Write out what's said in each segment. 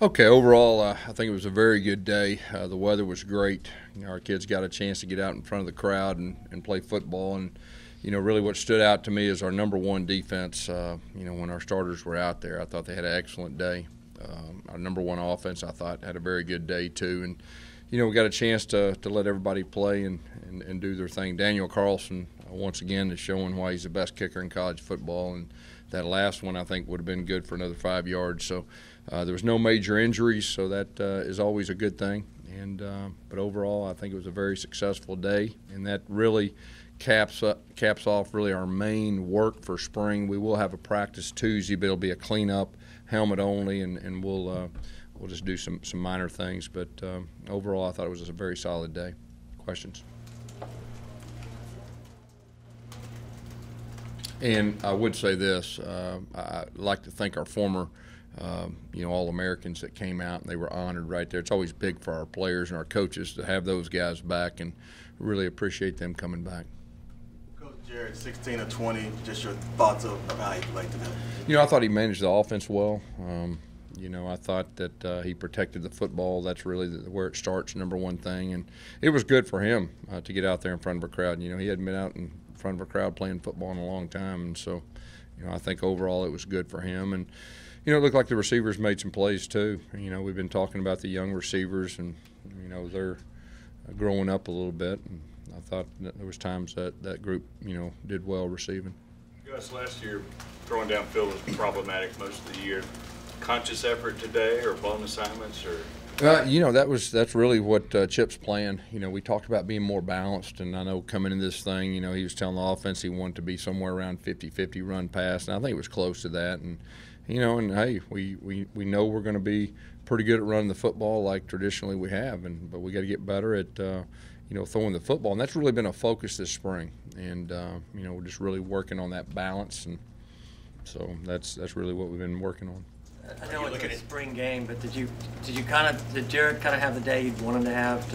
Okay, overall, I think it was a very good day. The weather was great. Our kids got a chance to get out in front of the crowd and play football. And, really what stood out to me is our number one defense. When our starters were out there, I thought they had an excellent day. Our number one offense, I thought, had a very good day too. And, we got a chance to let everybody play and do their thing. Daniel Carlson, once again, is showing why he's the best kicker in college football. And that last one, I think, would have been good for another 5 yards. So there was no major injuries, so that is always a good thing. And but overall, I think it was a very successful day, and that really caps off really our main work for spring. We will have a practice Tuesday, but it'll be a cleanup, helmet only, and we'll just do some minor things. But overall, I thought it was just a very solid day. Questions? And I would say this, I'd like to thank our former All-Americans that came out, and they were honored right there. It's always big for our players and our coaches to have those guys back, and really appreciate them coming back. Coach Jarrett, 16 of 20, just your thoughts of how he played today. I thought he managed the offense well. I thought that he protected the football. That's really where it starts, number one thing. And it was good for him to get out there in front of a crowd. He hadn't been out in front of a crowd playing football in a long time. And so, I think overall it was good for him. And, it looked like the receivers made some plays too. We've been talking about the young receivers, and, they're growing up a little bit. And I thought that there was times that group, did well receiving. Gus, last year throwing downfield was problematic most of the year. Conscious effort today, or blown assignments, or? That's really what Chip's plan. We talked about being more balanced, and I know coming into this thing, he was telling the offense he wanted to be somewhere around 50-50 run pass, and I think it was close to that. And and hey, we know we're going to be pretty good at running the football like traditionally we have, but we got to get better at throwing the football, and that's really been a focus this spring. And we're just really working on that balance, and so that's really what we've been working on. I know it's a spring game, but did Jarrett kind of have the day you'd want him to have?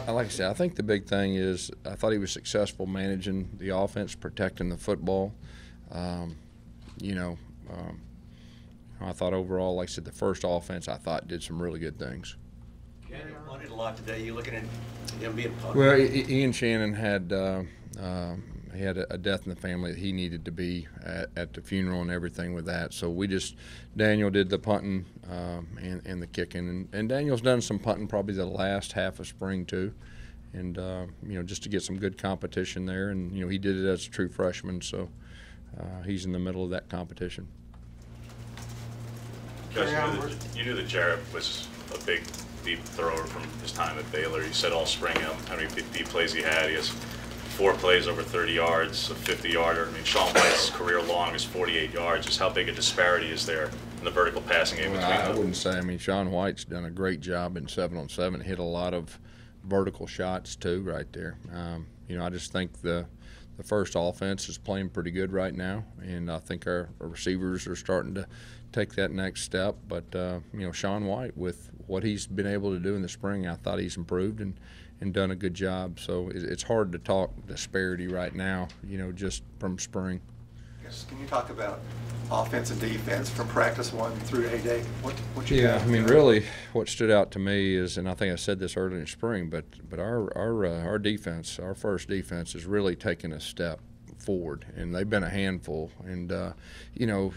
Like I said, I think the big thing is I thought he was successful managing the offense, protecting the football. I thought overall, like I said, the first offense I thought did some really good things. Daniel punted a lot today. You looking at him being punted? Well, Ian Shannon had he had a death in the family that he needed to be at the funeral and everything with that. So Daniel did the punting and the kicking. And Daniel's done some punting probably the last half of spring too. And, just to get some good competition there. And, he did it as a true freshman. So he's in the middle of that competition. Gus, you knew that Jarrett was a big, deep thrower from his time at Baylor. You said all spring how many deep plays he had. He has 4 plays over 30 yards, a 50-yarder. Sean White's career long is 48 yards. Just how big a disparity is there in the vertical passing game between them? I wouldn't say. Sean White's done a great job in 7-on-7. Hit a lot of vertical shots too right there. I just think the first offense is playing pretty good right now, and I think our receivers are starting to take that next step. But Sean White, with what he's been able to do in the spring, I thought he's improved and done a good job. So it's hard to talk disparity right now, just from spring. Yes. Can you talk about offense and defense from practice 1 through A-Day? Really what stood out to me is, and I think I said this early in spring, but our defense, our first defense, has really taken a step forward, and they've been a handful. And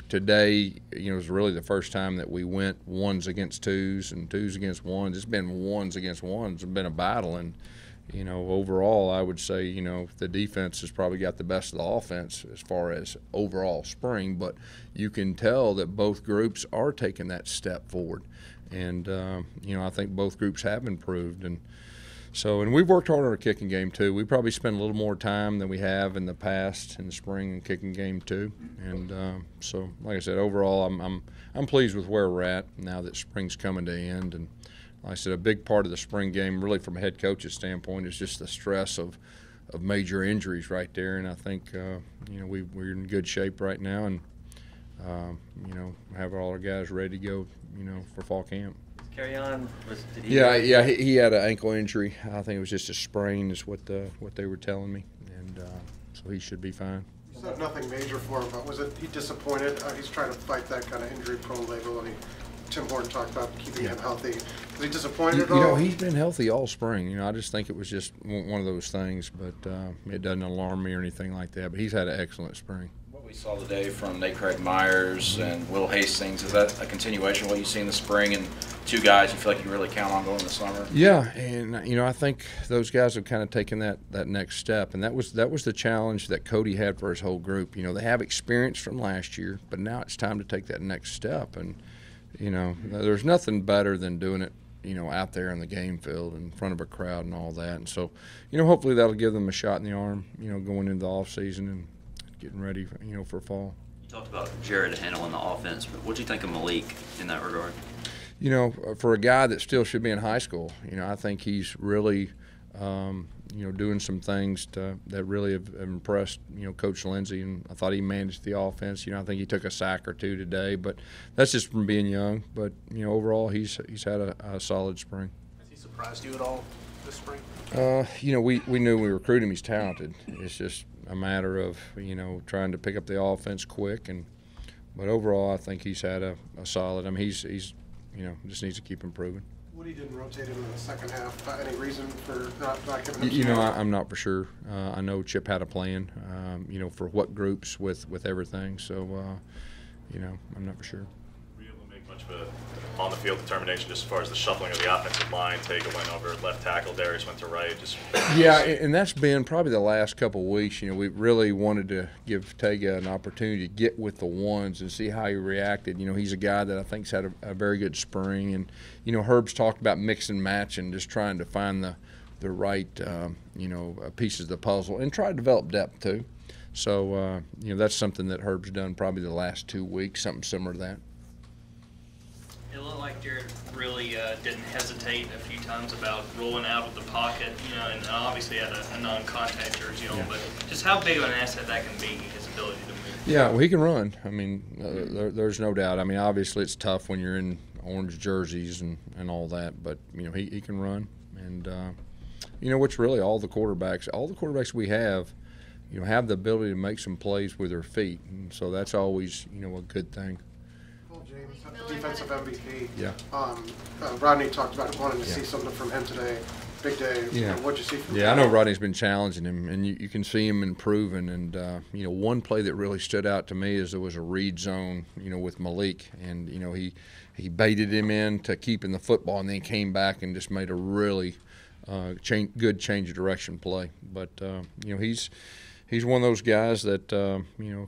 today, was really the first time that we went 1s against 2s and 2s against 1s. It's been 1s against 1s. It's been a battle, and overall, I would say the defense has probably got the best of the offense as far as overall spring. But you can tell that both groups are taking that step forward, and I think both groups have improved. And we've worked hard on our kicking game too. We probably spent a little more time than we have in the past in the spring and kicking game too. And so, like I said, overall, I'm pleased with where we're at now that spring's coming to an end. And like I said, a big part of the spring game, really from a head coach's standpoint, is just the stress of major injuries right there. And I think we're in good shape right now, and have all our guys ready to go, for fall camp. Carry on. He had an ankle injury. I think it was just a sprain is what they were telling me, and so he should be fine. You said nothing major for him, but was he disappointed? He's trying to fight that kind of injury-prone label, and he Tim Horton talked about keeping him healthy. Was he disappointed at You all? know, he's been healthy all spring. I just think it was just one of those things, but it doesn't alarm me or anything like that. But he's had an excellent spring. What we saw today from Nate Craig Myers and Will Hastings, is that a continuation of what you see in the spring, and two guys you feel like you can really count on going in the summer? Yeah, and I think those guys have kind of taken that next step, and that was the challenge that Cody had for his whole group. They have experience from last year, but now it's time to take that next step, and there's nothing better than doing it out there in the game field in front of a crowd and all that. And so hopefully that'll give them a shot in the arm going into the off season and getting ready for fall. You talked about Jarrett handling the offense, but what do you think of Malik in that regard? For a guy that still should be in high school, I think he's really, doing some things that really have impressed, Coach Lindsey. And I thought he managed the offense. I think he took a sack or two today, but that's just from being young. But, overall, he's had a solid spring. Has he surprised you at all this spring? We knew we recruited him. He's talented. It's just a matter of, trying to pick up the offense quick. But overall, I think he's had a solid. I mean, he's just needs to keep improving. Woody didn't rotate him in the second half. Any reason for not giving him I'm not for sure. I know Chip had a plan, for what groups with everything. So, I'm not for sure. Were you able to make much of a on-the-field determination just as far as the shuffling of the offensive line? Tega went over left tackle, Darius went to right. Yeah, and that's been probably the last couple of weeks. We really wanted to give Tega an opportunity to get with the ones and see how he reacted. He's a guy that I think's had a very good spring. And, Herb's talked about mix and match and just trying to find the right, pieces of the puzzle and try to develop depth too. So, that's something that Herb's done probably the last 2 weeks, something similar to that. It looked like Jarrett really didn't hesitate a few times about rolling out of the pocket, and obviously had a non-contact jersey on, but just how big of an asset that can be, his ability to move. Yeah, well, he can run. I mean, there's no doubt. I mean, obviously it's tough when you're in orange jerseys and all that, but, he can run. And, what's really all the quarterbacks we have the ability to make some plays with their feet. And so that's always, a good thing. Defensive MVP. Yeah. Rodney talked about wanting to see something from him today. Big day. Yeah. What'd you see from him? Yeah, I know Rodney's been challenging him, and you can see him improving. And, one play that really stood out to me is there was a read zone, with Malik. And, he baited him in to keeping the football and then came back and just made a really good change of direction play. But, he's one of those guys that,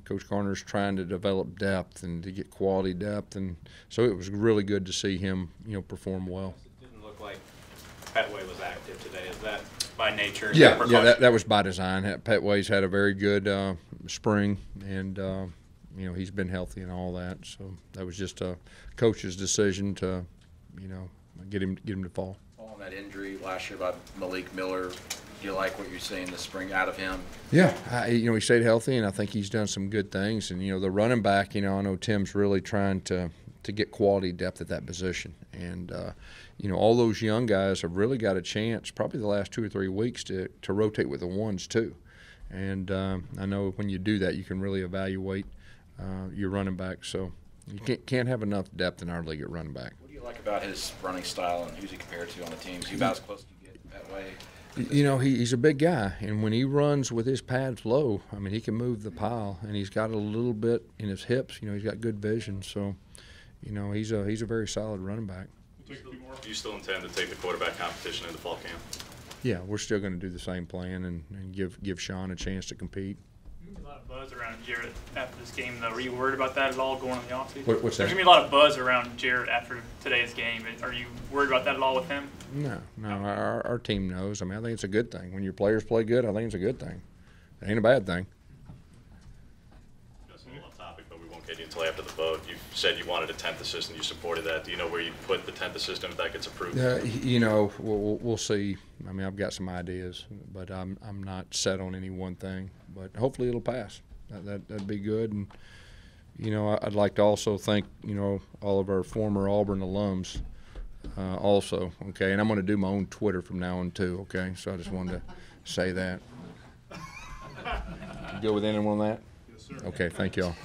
Coach Garner's trying to develop depth and to get quality depth. And so it was really good to see him, perform well. It didn't look like Pettway was active today. Is that by nature? Yeah, that was by design. Pettway's had a very good spring, and, he's been healthy and all that. So that was just a coach's decision to, get him to fall. On that injury last year by Malik Miller, do you like what you're seeing this spring out of him? Yeah, he stayed healthy, and I think he's done some good things. And, the running back, I know Tim's really trying to get quality depth at that position. And, all those young guys have really got a chance probably the last 2 or 3 weeks to rotate with the ones too. And I know when you do that, you can really evaluate your running back. So you can't have enough depth in our league at running back. What do you like about his running style, and who's he compared to on the team? Is he about as close as you get that way? He's a big guy, and when he runs with his pads low, I mean, he can move the pile, and he's got a little bit in his hips. He's got good vision, so, he's a very solid running back. Do you still intend to take the quarterback competition into fall camp? Yeah, we're still going to do the same plan and give Sean a chance to compete. A lot of buzz around Jarrett after this game, though. Are you worried about that at all going on the offseason? What's that? There's going to be a lot of buzz around Jarrett after today's game. Are you worried about that at all with him? No. Our team knows. I mean, I think it's a good thing. When your players play good, I think it's a good thing. It ain't a bad thing. That's a little off topic, but we won't get you until after the vote. You said you wanted a 10th assistant. You supported that. Do you know where you put the 10th assistant if that gets approved? We'll see. I mean, I've got some ideas, but I'm not set on any one thing. But hopefully it'll pass. That'd be good. And, I'd like to also thank, all of our former Auburn alums also, okay? And I'm going to do my own Twitter from now on too, okay? So I just wanted to say that. You go with anyone on that? Yes, sir. Okay, thank you all.